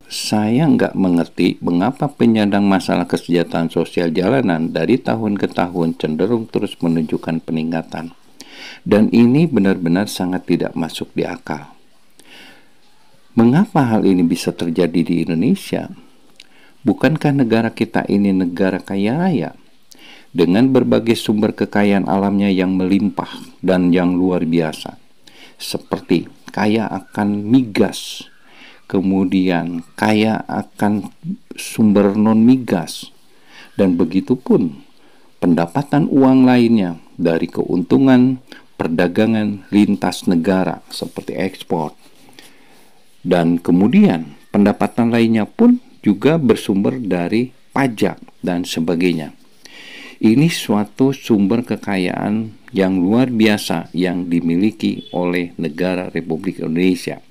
saya nggak mengerti mengapa penyandang masalah kesejahteraan sosial jalanan dari tahun ke tahun cenderung terus menunjukkan peningkatan. Dan ini benar-benar sangat tidak masuk di akal. Mengapa hal ini bisa terjadi di Indonesia? Bukankah negara kita ini negara kaya raya, dengan berbagai sumber kekayaan alamnya yang melimpah dan yang luar biasa, seperti kaya akan migas, kemudian kaya akan sumber non-migas, dan begitu pun pendapatan uang lainnya dari keuntungan perdagangan lintas negara seperti ekspor. Dan kemudian pendapatan lainnya pun juga bersumber dari pajak dan sebagainya. Ini suatu sumber kekayaan yang luar biasa yang dimiliki oleh negara Republik Indonesia.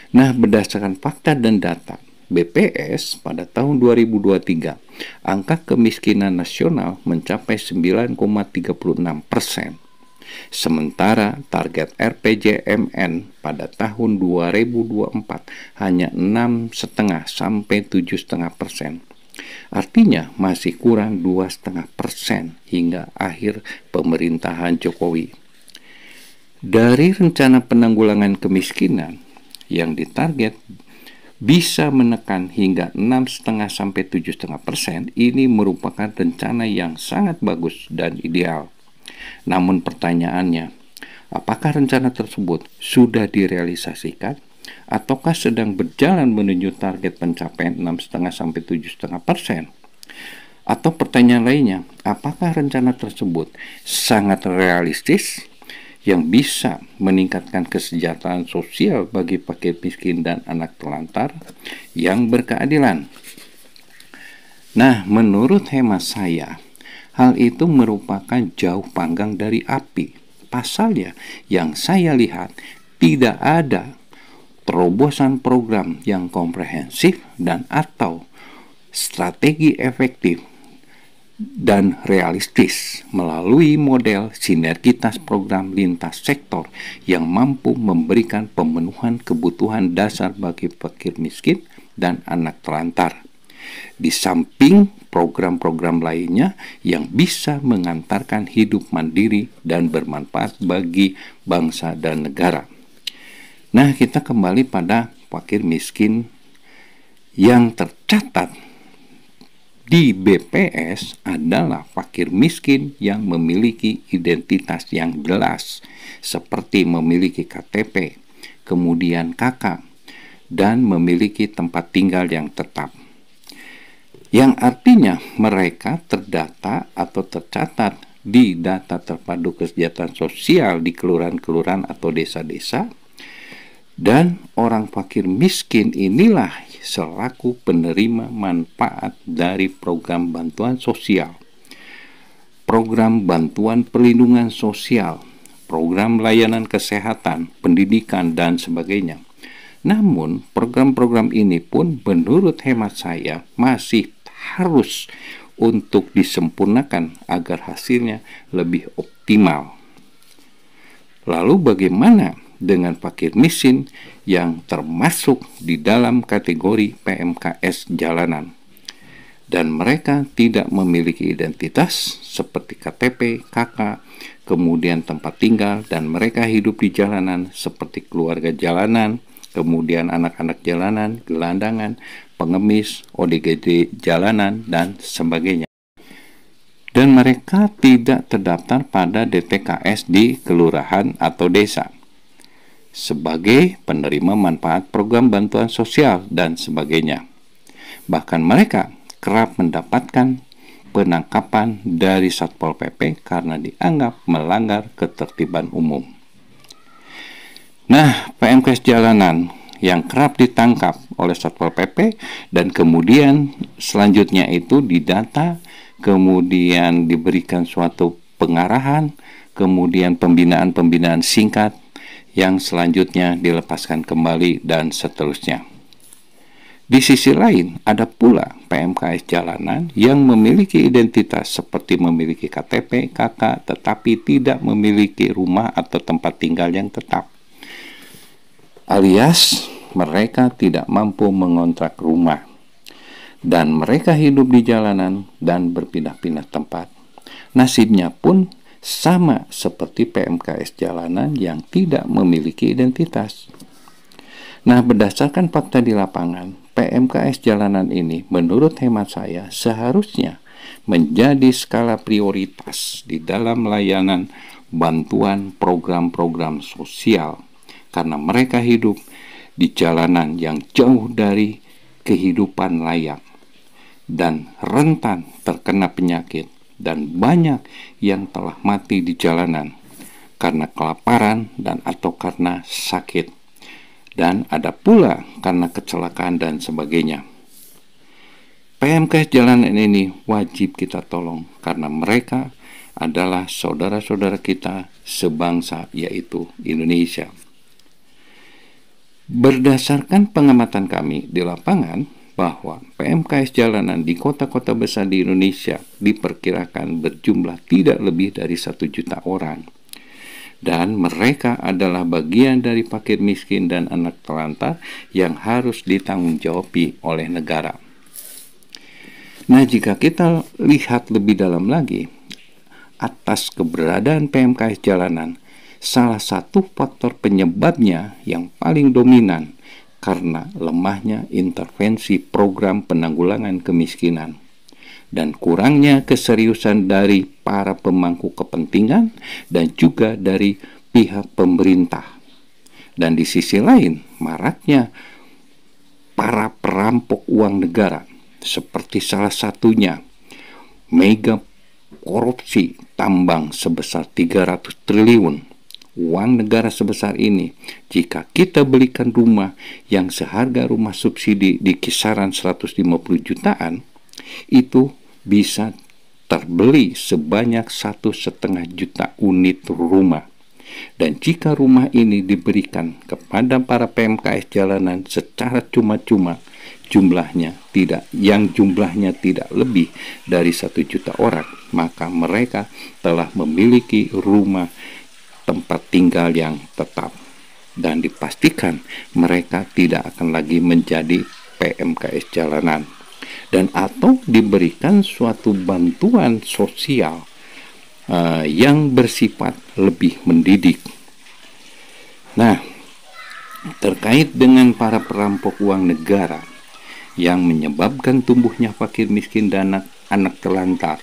Nah, berdasarkan fakta dan data BPS pada tahun 2023, angka kemiskinan nasional mencapai 9,36%. Sementara target RPJMN pada tahun 2024 hanya 6,5 sampai 7,5%. Artinya masih kurang 2,5% hingga akhir pemerintahan Jokowi. Dari rencana penanggulangan kemiskinan yang ditarget bisa menekan hingga 6,5 sampai 7,5%, ini merupakan rencana yang sangat bagus dan ideal. Namun pertanyaannya, apakah rencana tersebut sudah direalisasikan ataukah sedang berjalan menuju target pencapaian 6,5 sampai 7,5%? Atau pertanyaan lainnya, apakah rencana tersebut sangat realistis yang bisa meningkatkan kesejahteraan sosial bagi fakir miskin dan anak terlantar yang berkeadilan? Nah, menurut hemat saya, hal itu merupakan jauh panggang dari api. Pasalnya, yang saya lihat tidak ada terobosan program yang komprehensif dan atau strategi efektif dan realistis melalui model sinergitas program lintas sektor yang mampu memberikan pemenuhan kebutuhan dasar bagi fakir miskin dan anak terlantar. Di samping program-program lainnya yang bisa mengantarkan hidup mandiri dan bermanfaat bagi bangsa dan negara. Nah, kita kembali pada fakir miskin yang tercatat di BPS adalah fakir miskin yang memiliki identitas yang jelas, seperti memiliki KTP, kemudian KK, dan memiliki tempat tinggal yang tetap. Yang artinya mereka terdata atau tercatat di data terpadu kesejahteraan sosial di kelurahan-kelurahan atau desa-desa, dan orang fakir miskin inilah selaku penerima manfaat dari program bantuan sosial, program bantuan perlindungan sosial, program layanan kesehatan, pendidikan, dan sebagainya. Namun, program-program ini pun menurut hemat saya masih harus untuk disempurnakan agar hasilnya lebih optimal. Lalu bagaimana dengan fakir miskin yang termasuk di dalam kategori PMKS jalanan dan mereka tidak memiliki identitas seperti KTP, KK, kemudian tempat tinggal, dan mereka hidup di jalanan seperti keluarga jalanan, kemudian anak-anak jalanan, gelandangan, pengemis, ODGJ jalanan, dan sebagainya. Dan mereka tidak terdaftar pada DTKS di kelurahan atau desa sebagai penerima manfaat program bantuan sosial dan sebagainya. Bahkan mereka kerap mendapatkan penangkapan dari Satpol PP karena dianggap melanggar ketertiban umum. Nah, PMKS jalanan yang kerap ditangkap oleh Satpol PP dan kemudian selanjutnya itu didata, kemudian diberikan suatu pengarahan, kemudian pembinaan-pembinaan singkat yang selanjutnya dilepaskan kembali dan seterusnya. Di sisi lain, ada pula PMKS jalanan yang memiliki identitas seperti memiliki KTP, KK, tetapi tidak memiliki rumah atau tempat tinggal yang tetap. Alias mereka tidak mampu mengontrak rumah, dan mereka hidup di jalanan dan berpindah-pindah tempat. Nasibnya pun sama seperti PMKS jalanan yang tidak memiliki identitas. Nah, berdasarkan fakta di lapangan, PMKS jalanan ini menurut hemat saya seharusnya menjadi skala prioritas di dalam layanan bantuan program-program sosial, karena mereka hidup di jalanan yang jauh dari kehidupan layak dan rentan terkena penyakit, dan banyak yang telah mati di jalanan karena kelaparan dan atau karena sakit, dan ada pula karena kecelakaan dan sebagainya. PMKS jalanan ini wajib kita tolong karena mereka adalah saudara-saudara kita sebangsa, yaitu Indonesia. Berdasarkan pengamatan kami di lapangan, bahwa PMKS jalanan di kota-kota besar di Indonesia diperkirakan berjumlah tidak lebih dari 1 juta orang. Dan mereka adalah bagian dari fakir miskin dan anak terlantar yang harus ditanggung-jawabi oleh negara. Nah, jika kita lihat lebih dalam lagi atas keberadaan PMKS jalanan, salah satu faktor penyebabnya yang paling dominan karena lemahnya intervensi program penanggulangan kemiskinan dan kurangnya keseriusan dari para pemangku kepentingan dan juga dari pihak pemerintah. Dan di sisi lain, maraknya para perampok uang negara, seperti salah satunya mega korupsi tambang sebesar 300 triliun. Uang negara sebesar ini, jika kita belikan rumah yang seharga rumah subsidi di kisaran 150 jutaan, itu bisa terbeli sebanyak 1,5 juta unit rumah. Dan jika rumah ini diberikan kepada para PMKS jalanan secara cuma-cuma, jumlahnya tidak lebih dari 1 juta orang, maka mereka telah memiliki rumah tempat tinggal yang tetap, dan dipastikan mereka tidak akan lagi menjadi PMKS jalanan dan atau diberikan suatu bantuan sosial yang bersifat lebih mendidik. Nah, terkait dengan para perampok uang negara yang menyebabkan tumbuhnya fakir miskin dan anak terlantar,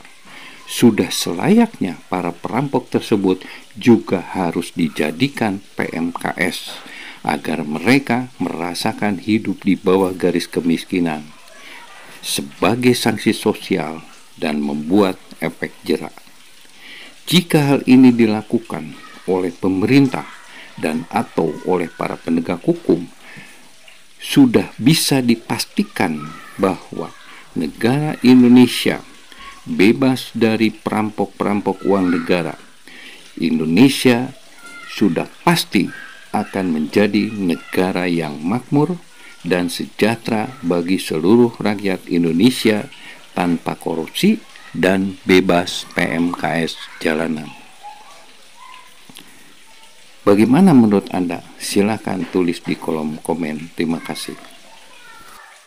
sudah selayaknya para perampok tersebut juga harus dijadikan PMKS agar mereka merasakan hidup di bawah garis kemiskinan sebagai sanksi sosial dan membuat efek jera. Jika hal ini dilakukan oleh pemerintah dan atau oleh para penegak hukum, sudah bisa dipastikan bahwa negara Indonesia bebas dari perampok-perampok uang negara. Indonesia sudah pasti akan menjadi negara yang makmur dan sejahtera bagi seluruh rakyat Indonesia tanpa korupsi dan bebas PMKS jalanan. Bagaimana menurut Anda? Silakan tulis di kolom komen. Terima kasih.